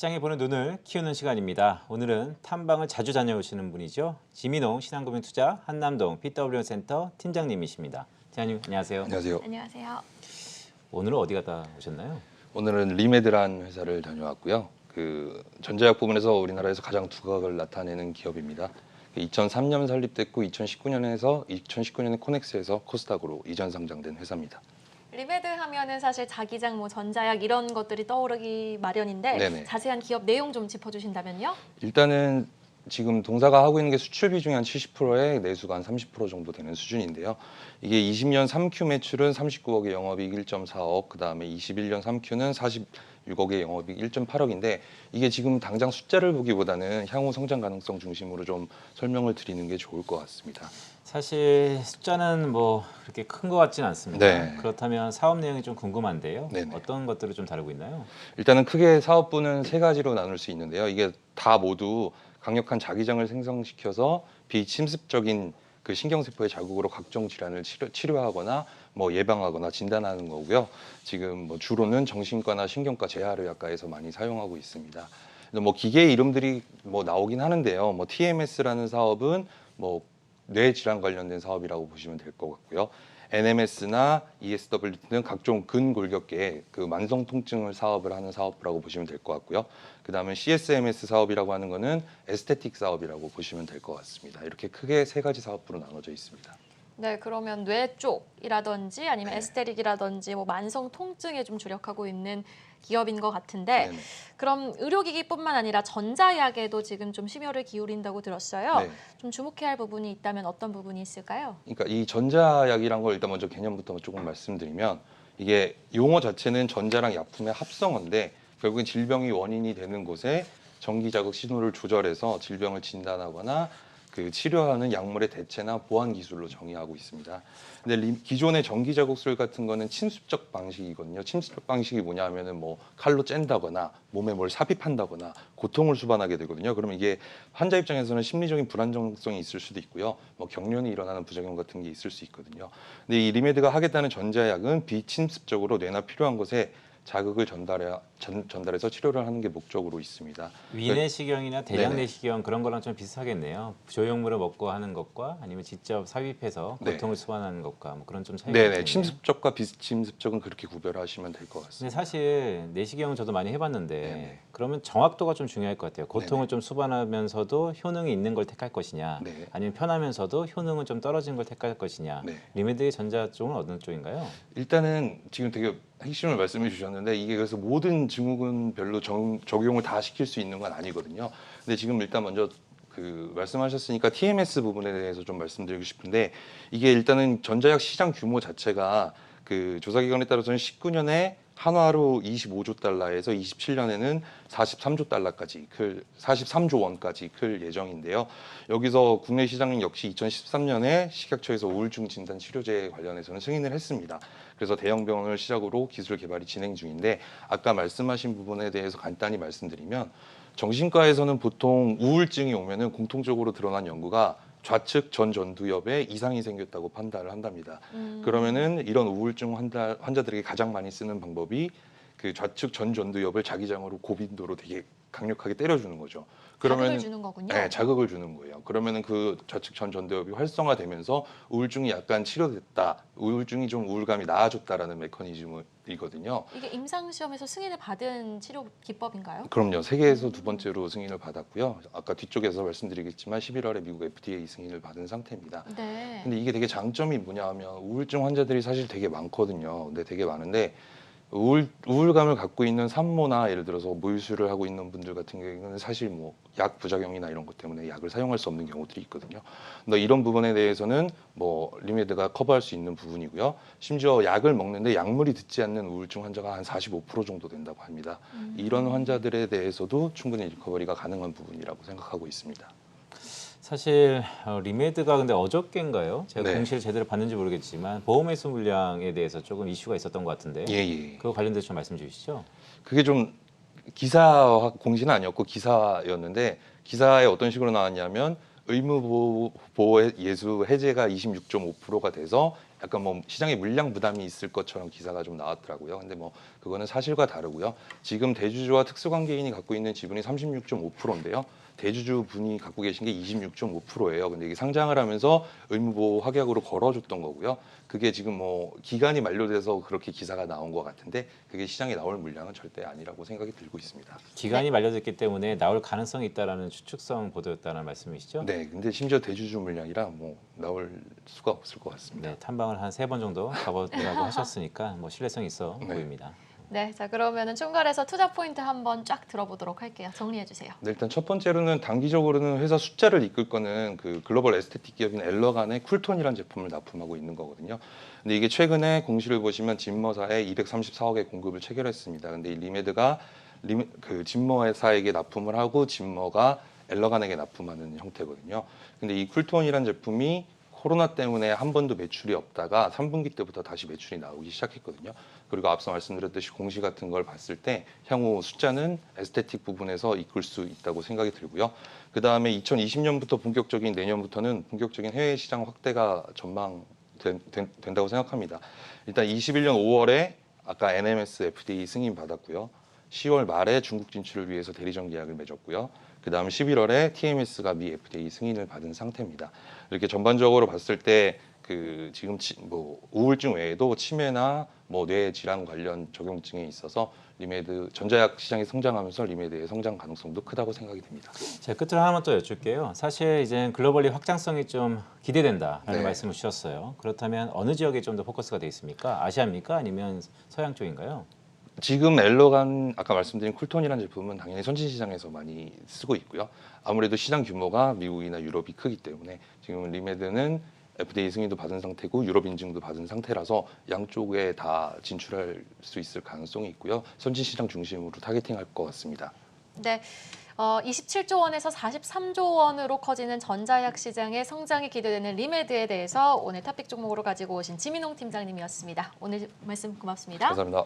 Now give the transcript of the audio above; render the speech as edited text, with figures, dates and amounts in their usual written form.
시장에 보는 눈을 키우는 시간입니다. 오늘은 탐방을 자주 다녀오시는 분이죠. 지민홍 신한금융투자 한남동 PW센터 팀장님이십니다. 팀장님 안녕하세요. 안녕하세요. 안녕하세요. 오늘은 어디 갔다 오셨나요? 오늘은 리메드란 회사를 다녀왔고요. 전자약 부분에서 우리나라에서 가장 두각을 나타내는 기업입니다. 2003년 설립됐고 2019년에 코넥스에서 코스닥으로 이전 상장된 회사입니다. 리메드 하면은 사실 자기장, 전자약 이런 것들이 떠오르기 마련인데 네네. 자세한 기업 내용 좀 짚어주신다면요? 일단은 지금 동사가 하고 있는 게 수출 비중이 한 70%에 내수가 한 30% 정도 되는 수준인데요. 이게 20년 3Q 매출은 39억의 영업이익 1.4억, 그다음에 21년 3Q는 46억의 영업이익 1.8억인데 이게 지금 당장 숫자를 보기보다는 향후 성장 가능성 중심으로 좀 설명을 드리는 게 좋을 것 같습니다. 사실 숫자는 그렇게 큰 것 같지는 않습니다. 네. 그렇다면 사업 내용이 좀 궁금한데요. 네네. 어떤 것들을 좀 다루고 있나요? 일단은 크게 사업부는 세 가지로 나눌 수 있는데요. 이게 다 모두 강력한 자기장을 생성시켜서 비침습적인 그 신경세포의 자극으로 각종 질환을 치료하거나 예방하거나 진단하는 거고요. 지금 주로는 정신과나 신경과 재활의학과에서 많이 사용하고 있습니다. 기계 이름들이 나오긴 하는데요. TMS라는 사업은 뇌 질환 관련된 사업이라고 보시면 될 것 같고요. NMS나 ESW 등 각종 근골격계의 만성 통증을 사업을 하는 사업부라고 보시면 될 것 같고요. 그다음에 CSMS 사업이라고 하는 거는 에스테틱 사업이라고 보시면 될 것 같습니다. 이렇게 크게 세 가지 사업부로 나눠져 있습니다. 네, 그러면 뇌 쪽이라든지 아니면 네. 에스테릭이라든지 만성 통증에 좀 주력하고 있는 기업인 것 같은데 네네. 그럼 의료기기뿐만 아니라 전자약에도 지금 좀 심혈을 기울인다고 들었어요. 네. 좀 주목해야 할 부분이 있다면 어떤 부분이 있을까요? 그러니까 이 전자약이란 걸 일단 먼저 개념부터 조금 말씀드리면 이게 용어 자체는 전자랑 약품의 합성어인데 결국엔 질병이 원인이 되는 곳에 전기자극 신호를 조절해서 질병을 진단하거나 치료하는 약물의 대체나 보완 기술로 정의하고 있습니다. 근데 기존의 전기자극술 같은 거는 침습적 방식이거든요. 침습적 방식이 뭐냐 하면은 칼로 쨘다거나 몸에 뭘 삽입한다거나 고통을 수반하게 되거든요. 그러면 이게 환자 입장에서는 심리적인 불안정성이 있을 수도 있고요. 경련이 일어나는 부작용 같은 게 있을 수 있거든요. 근데 이 리메드가 하겠다는 전자약은 비침습적으로 뇌나 필요한 곳에 자극을 전달해서 치료를 하는 게 목적으로 있습니다. 위내시경이나 대장 네네. 내시경 그런 거랑 좀 비슷하겠네요. 조형물을 먹고 하는 것과 아니면 직접 삽입해서 네. 고통을 수반하는 것과 그런 좀 차이가 네네, 있겠네요. 침습적과 비침습적은 그렇게 구별하시면 될 것 근데 같습니다. 사실 내시경 저도 많이 해봤는데 네네. 그러면 정확도가 좀 중요할 것 같아요. 고통을 네네. 좀 수반하면서도 효능이 있는 걸 택할 것이냐 네. 아니면 편하면서도 효능은 좀 떨어진 걸 택할 것이냐. 네. 리메드의 전자 쪽은 어느 쪽인가요? 일단은 지금 되게 핵심을 말씀해 주셨는데 이게 그래서 모든 증후군별로 적용을 다 시킬 수 있는 건 아니거든요. 근데 지금 일단 먼저 말씀하셨으니까 TMS 부분에 대해서 좀 말씀드리고 싶은데 이게 일단은 전자약 시장 규모 자체가 조사기관에 따라서는 19년에 한화로 25조 달러에서 27년에는 43조 달러까지 43조 원까지 클 예정인데요. 여기서 국내 시장 역시 2013년에 식약처에서 우울증 진단 치료제 관련해서는 승인을 했습니다. 그래서 대형 병원을 시작으로 기술 개발이 진행 중인데 아까 말씀하신 부분에 대해서 간단히 말씀드리면 정신과에서는 보통 우울증이 오면은 공통적으로 드러난 연구가 좌측 전두엽에 이상이 생겼다고 판단을 한답니다. 그러면은 이런 우울증 환자들에게 가장 많이 쓰는 방법이 좌측 전두엽을 자기장으로 고빈도로 되게 강력하게 때려주는 거죠. 자극을 주는 거군요. 네, 자극을 주는 거예요. 그러면은 좌측 전두엽이 활성화되면서 우울증이 약간 치료됐다, 우울증이 좀 우울감이 나아졌다라는 메커니즘이거든요. 이게 임상시험에서 승인을 받은 치료 기법인가요? 그럼요. 세계에서 두 번째로 승인을 받았고요. 아까 뒤쪽에서 말씀드리겠지만 11월에 미국 FDA 승인을 받은 상태입니다. 네. 근데 이게 되게 장점이 뭐냐 하면 우울증 환자들이 사실 되게 많거든요. 근데 되게 많은데 우울감을 갖고 있는 산모나 예를 들어서 모유수를 하고 있는 분들 같은 경우에는 사실 약 부작용이나 이런 것 때문에 약을 사용할 수 없는 경우들이 있거든요. 근데 이런 부분에 대해서는 리메드가 커버할 수 있는 부분이고요. 심지어 약을 먹는데 약물이 듣지 않는 우울증 환자가 한 45% 정도 된다고 합니다. 이런 환자들에 대해서도 충분히 리커버리가 가능한 부분이라고 생각하고 있습니다. 사실 리메드가 근데 어저께인가요? 제가 네. 공시를 제대로 봤는지 모르겠지만 보험회수 물량에 대해서 조금 이슈가 있었던 것 같은데 예. 그거 관련돼서 좀 말씀 주시죠. 그게 좀 기사 공시는 아니었고 기사였는데 기사에 어떤 식으로 나왔냐면 의무 보호 예수 해제가 26.5%가 돼서 약간 뭐 시장에 물량 부담이 있을 것처럼 기사가 좀 나왔더라고요. 근데 뭐 그거는 사실과 다르고요. 지금 대주주와 특수관계인이 갖고 있는 지분이 36.5%인데요. 대주주 분이 갖고 계신 게 26.5%예요. 근데 이게 상장을 하면서 의무보호 확약으로 걸어줬던 거고요. 그게 지금 뭐 기간이 만료돼서 그렇게 기사가 나온 것 같은데 그게 시장에 나올 물량은 절대 아니라고 생각이 들고 있습니다. 기간이 만료됐기 때문에 나올 가능성이 있다라는 추측성 보도였다는 말씀이시죠? 네, 근데 심지어 대주주 물량이라 뭐 나올 수가 없을 것 같습니다. 네, 탐방을 한 3번 정도 가보라고 하셨으니까 뭐 신뢰성 있어 네. 보입니다. 네, 자 그러면은 총괄해서 투자 포인트 한번 쫙 들어보도록 할게요. 정리해 주세요. 네, 일단 첫 번째로는 단기적으로는 회사 숫자를 이끌 거는 그 글로벌 에스테틱 기업인 엘러간의 쿨톤이라는 제품을 납품하고 있는 거거든요. 근데 이게 최근에 공시를 보시면 진머사에 234억의 공급을 체결했습니다. 근데 이 리메드가 그 진머 회사에게 납품을 하고 진머가 엘러간에게 납품하는 형태거든요. 근데 이 쿨톤이라는 제품이 코로나 때문에 한 번도 매출이 없다가 3분기 때부터 다시 매출이 나오기 시작했거든요. 그리고 앞서 말씀드렸듯이 공시 같은 걸 봤을 때 향후 숫자는 에스테틱 부분에서 이끌 수 있다고 생각이 들고요. 그 다음에 2020년부터 본격적인 내년부터는 본격적인 해외 시장 확대가 전망된다고 생각합니다. 일단 21년 5월에 아까 NMS FDA 승인 받았고요. 10월 말에 중국 진출을 위해서 대리점 계약을 맺었고요. 그 다음 11월에 TMS가 미 FDA 승인을 받은 상태입니다. 이렇게 전반적으로 봤을 때 그 지금 뭐 우울증 외에도 치매나 뭐 뇌 질환 관련 적용증에 있어서 리메드 전자약 시장이 성장하면서 리메드의 성장 가능성도 크다고 생각이 됩니다. 제가 끝으로 하나만 또 여쭐게요. 사실 이제 글로벌리 확장성이 좀 기대된다라는 네. 말씀을 주셨어요. 그렇다면 어느 지역에 좀 더 포커스가 돼 있습니까? 아시아입니까? 아니면 서양 쪽인가요? 지금 엘러간 아까 말씀드린 쿨톤이라는 제품은 당연히 선진 시장에서 많이 쓰고 있고요. 아무래도 시장 규모가 미국이나 유럽이 크기 때문에 지금 리메드는 FDA 승인도 받은 상태고 유럽 인증도 받은 상태라서 양쪽에 다 진출할 수 있을 가능성이 있고요. 선진 시장 중심으로 타겟팅할 것 같습니다. 네. 27조 원에서 43조 원으로 커지는 전자약 시장의 성장이 기대되는 리메드에 대해서 오늘 탑픽 종목으로 가지고 오신 지민홍 팀장님이었습니다. 오늘 말씀 고맙습니다. 감사합니다.